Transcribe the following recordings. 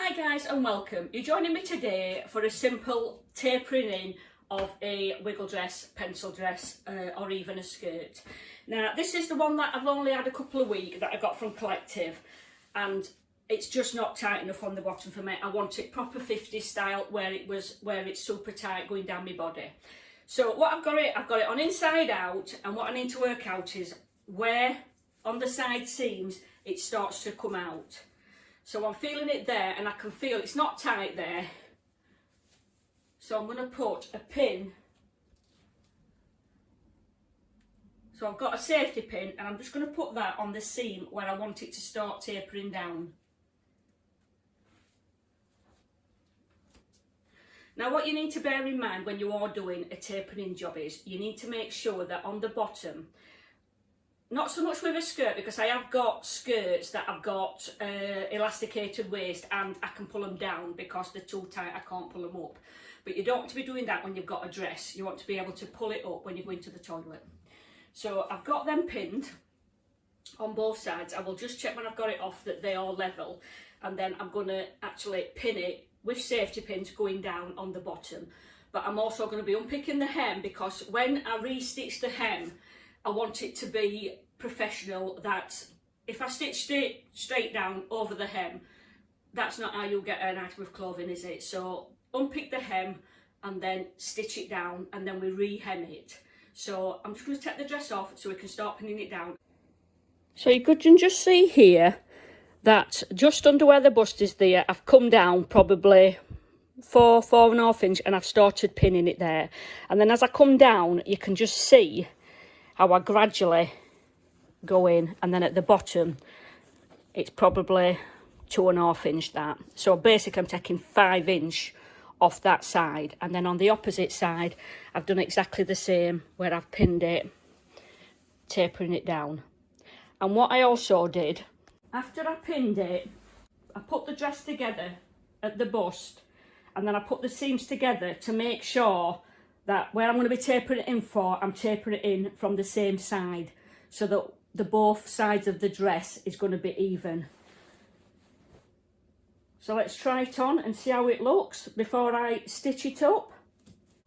Hi guys and welcome. You're joining me today for a simple tapering in of a wiggle dress, pencil dress or even a skirt. Now this is the one that I've only had a couple of weeks that I got from Collective, and it's just not tight enough on the bottom for me. I want it proper 50s style where it's super tight going down my body. So what I've got it on inside out, and what I need to work out is where on the side seams it starts to come out. So I'm feeling it there, and I can feel it's not tight there. So I'm going to put a pin. So I've got a safety pin, and I'm just going to put that on the seam where I want it to start tapering down. Now what you need to bear in mind when you are doing a tapering job is you need to make sure that on the bottom, not so much with a skirt, because I have got skirts that I've got elasticated waist and I can pull them down because they're too tight, I can't pull them up. But you don't want to be doing that when you've got a dress. You want to be able to pull it up when you go into the toilet. So I've got them pinned on both sides. I will just check when I've got it off that they are level, and then I'm going to actually pin it with safety pins going down on the bottom. But I'm also going to be unpicking the hem, because when I re-stitch the hem, I want it to be professional, that if I stitch straight down over the hem, that's not how you'll get an item of clothing, is it? So unpick the hem and then stitch it down, and then we re-hem it. So I'm just going to take the dress off so we can start pinning it down. So you can just see here that just under where the bust is there, I've come down probably 4.5 inch, and I've started pinning it there. And then as I come down, you can just see how I gradually go in, and then at the bottom it's probably 2.5 inch that. So basically I'm taking 5 inch off that side, and then on the opposite side I've done exactly the same where I've pinned it, tapering it down. And what I also did, after I pinned it, I put the dress together at the bust, and then I put the seams together to make sure that where I'm going to be tapering it in for, I'm tapering it in from the same side, so that the both sides of the dress is going to be even. So let's try it on and see how it looks before I stitch it up.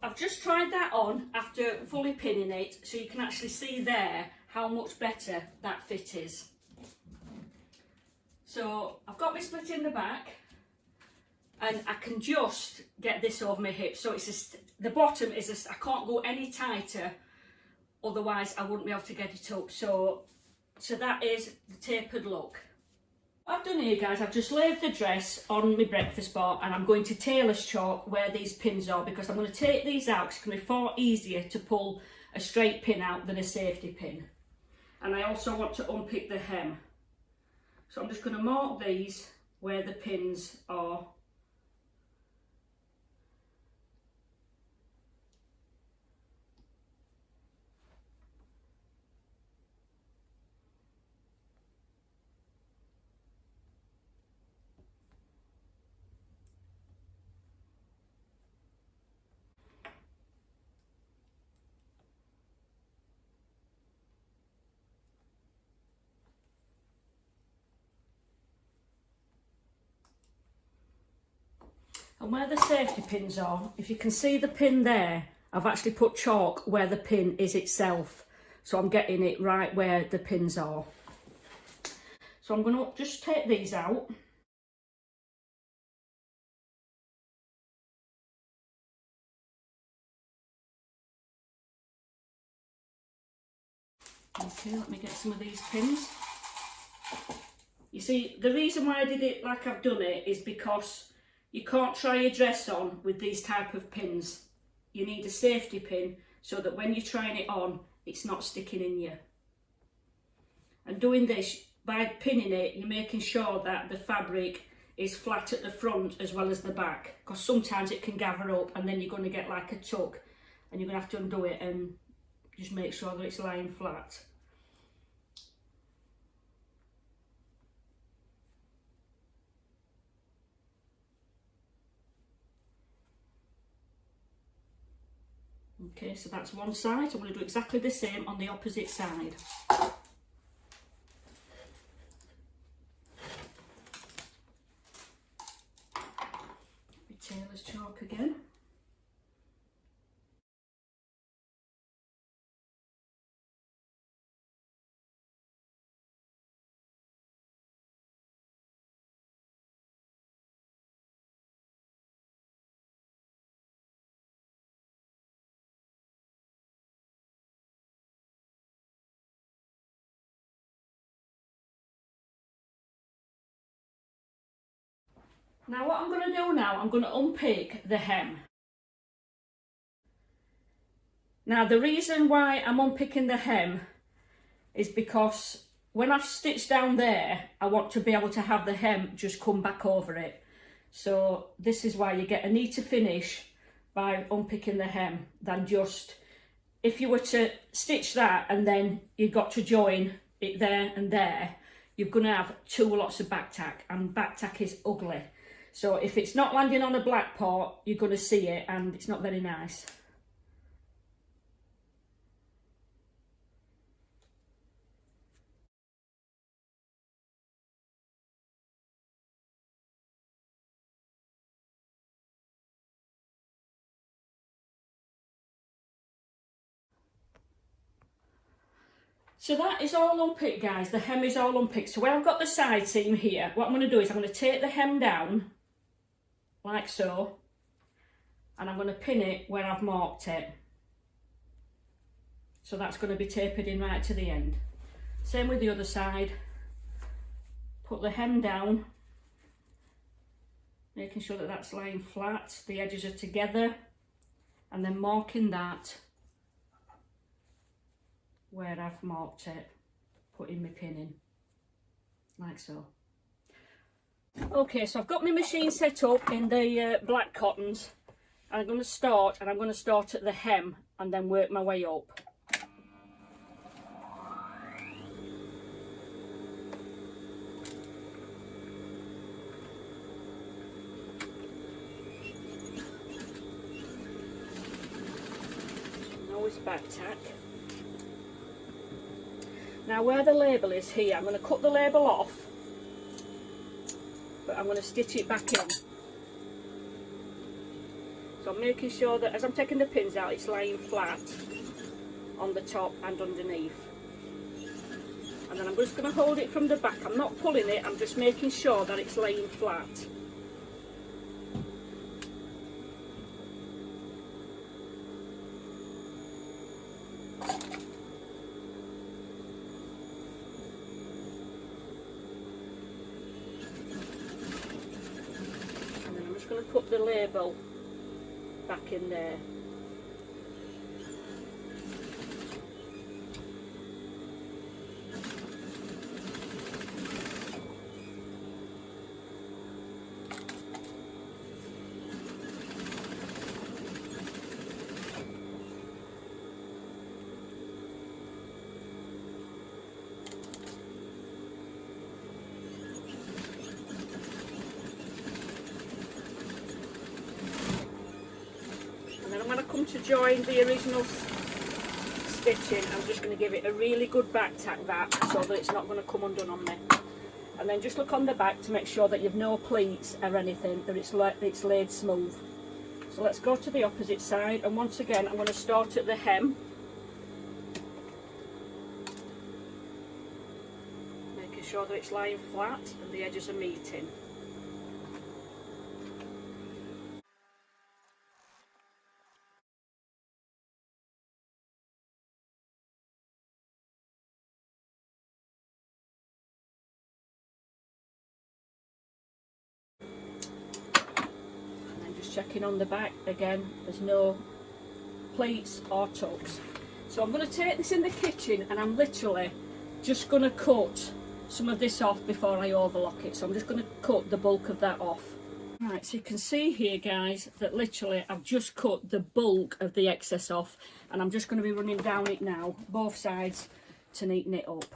I've just tried that on after fully pinning it, so you can actually see there how much better that fit is. So I've got my split in the back, and I can just get this over my hips. So it's just, the bottom is just, I can't go any tighter, otherwise I wouldn't be able to get it up. So that is the tapered look. What I've done here, guys, I've just laid the dress on my breakfast bar, and I'm going to tailor's chalk where these pins are, because I'm going to take these out, because it's going to be far easier to pull a straight pin out than a safety pin. And I also want to unpick the hem. So I'm just going to mark these where the pins are. And where the safety pins are, if you can see the pin there, I've actually put chalk where the pin is itself. So I'm getting it right where the pins are. So I'm going to just take these out. Okay, let me get some of these pins. You see, the reason why I did it like I've done it is because you can't try your dress on with these type of pins. You need a safety pin so that when you're trying it on, it's not sticking in you. And doing this, by pinning it, you're making sure that the fabric is flat at the front as well as the back, because sometimes it can gather up and then you're going to get like a tug, and you're going to have to undo it and just make sure that it's lying flat. Okay, so that's one side. I'm going to do exactly the same on the opposite side. tailor's chalk again. Now what I'm going to do now, I'm going to unpick the hem. Now the reason why I'm unpicking the hem is because when I've stitched down there, I want to be able to have the hem just come back over it. So this is why you get a neater finish by unpicking the hem than just, if you were to stitch that and then you've got to join it there and there, you're going to have two lots of back tack, and back tack is ugly. So if it's not landing on a black part, you're going to see it and it's not very nice. So that is all unpicked, guys. The hem is all unpicked. So where I've got the side seam here, what I'm going to do is I'm going to take the hem down, like so, and I'm going to pin it where I've marked it. So that's going to be tapered in right to the end. Same with the other side. Put the hem down, making sure that that's lying flat, the edges are together, and then marking that where I've marked it, putting my pin in, like so. Okay, so I've got my machine set up in the black cottons, and I'm going to start at the hem and then work my way up. Always back tack. Now where the label is here, I'm going to cut the label off, but I'm going to stitch it back in. So I'm making sure that as I'm taking the pins out, it's lying flat on the top and underneath. And then I'm just going to hold it from the back. I'm not pulling it, I'm just making sure that it's laying flat. Going to put the label back in there. To join the original stitching, I'm just going to give it a really good back tack that, so that it's not going to come undone on me. And then just look on the back to make sure that you've no pleats or anything, that it's laid smooth. So let's go to the opposite side, and once again I'm going to start at the hem, making sure that it's lying flat and the edges are meeting. Checking on the back again, there's no pleats or tucks. So I'm going to take this in the kitchen, and I'm literally just going to cut some of this off before I overlock it. So I'm just going to cut the bulk of that off. Right, so you can see here, guys, that literally I've just cut the bulk of the excess off, and I'm just going to be running down it now, both sides, to neaten it up.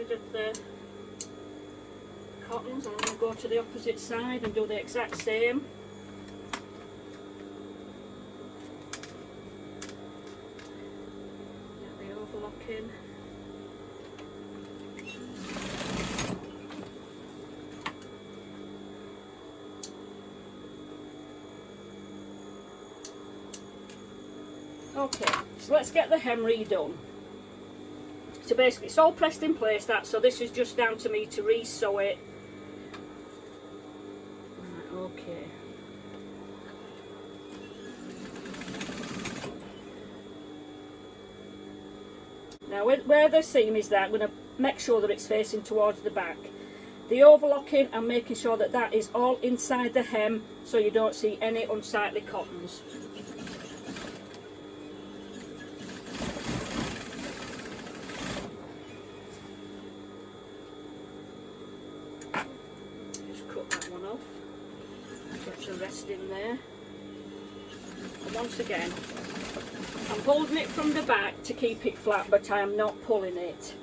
rid of the cottons. I'm going to go to the opposite side and do the exact same. Get the overlocking. Okay, so let's get the hem redone. So basically it's all pressed in place, that, so this is just down to me to re-sew it. Right, okay. Now where the seam is there, I'm going to make sure that it's facing towards the back. The overlocking, I'm making sure that that is all inside the hem so you don't see any unsightly cottons. Rest in there, and once again I'm holding it from the back to keep it flat, but I am not pulling it.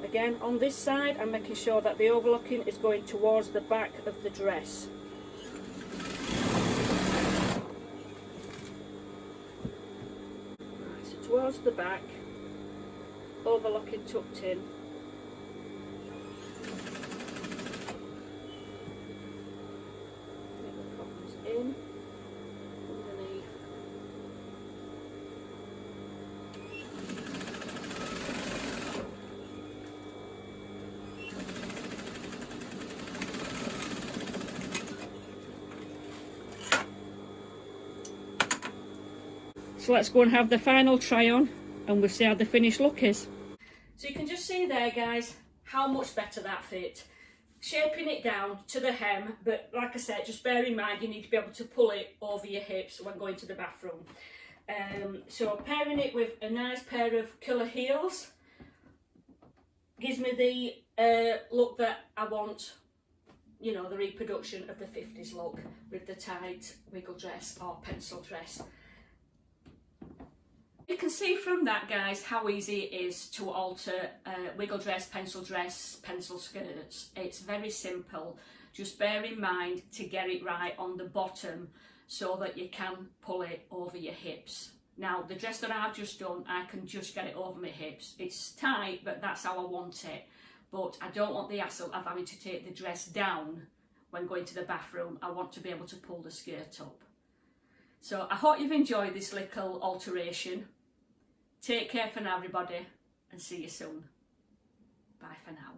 Again, on this side I'm making sure that the overlocking is going towards the back of the dress. Right, so towards the back, overlocking tucked in. In underneath. So let's go and have the final try on and we'll see how the finished look is. So you can just see there, guys, how much better that fit. Shaping it down to the hem, but like I said, just bear in mind you need to be able to pull it over your hips when going to the bathroom. So pairing it with a nice pair of colour heels gives me the look that I want, you know, the reproduction of the 50s look with the tight wiggle dress or pencil dress. You can see from that, guys, how easy it is to alter wiggle dress, pencil skirts. It's very simple. Just bear in mind to get it right on the bottom so that you can pull it over your hips. Now, the dress that I've just done, I can just get it over my hips. It's tight, but that's how I want it. But I don't want the hassle of having to take the dress down when going to the bathroom. I want to be able to pull the skirt up. So I hope you've enjoyed this little alteration. Take care for now, everybody, and see you soon. Bye for now.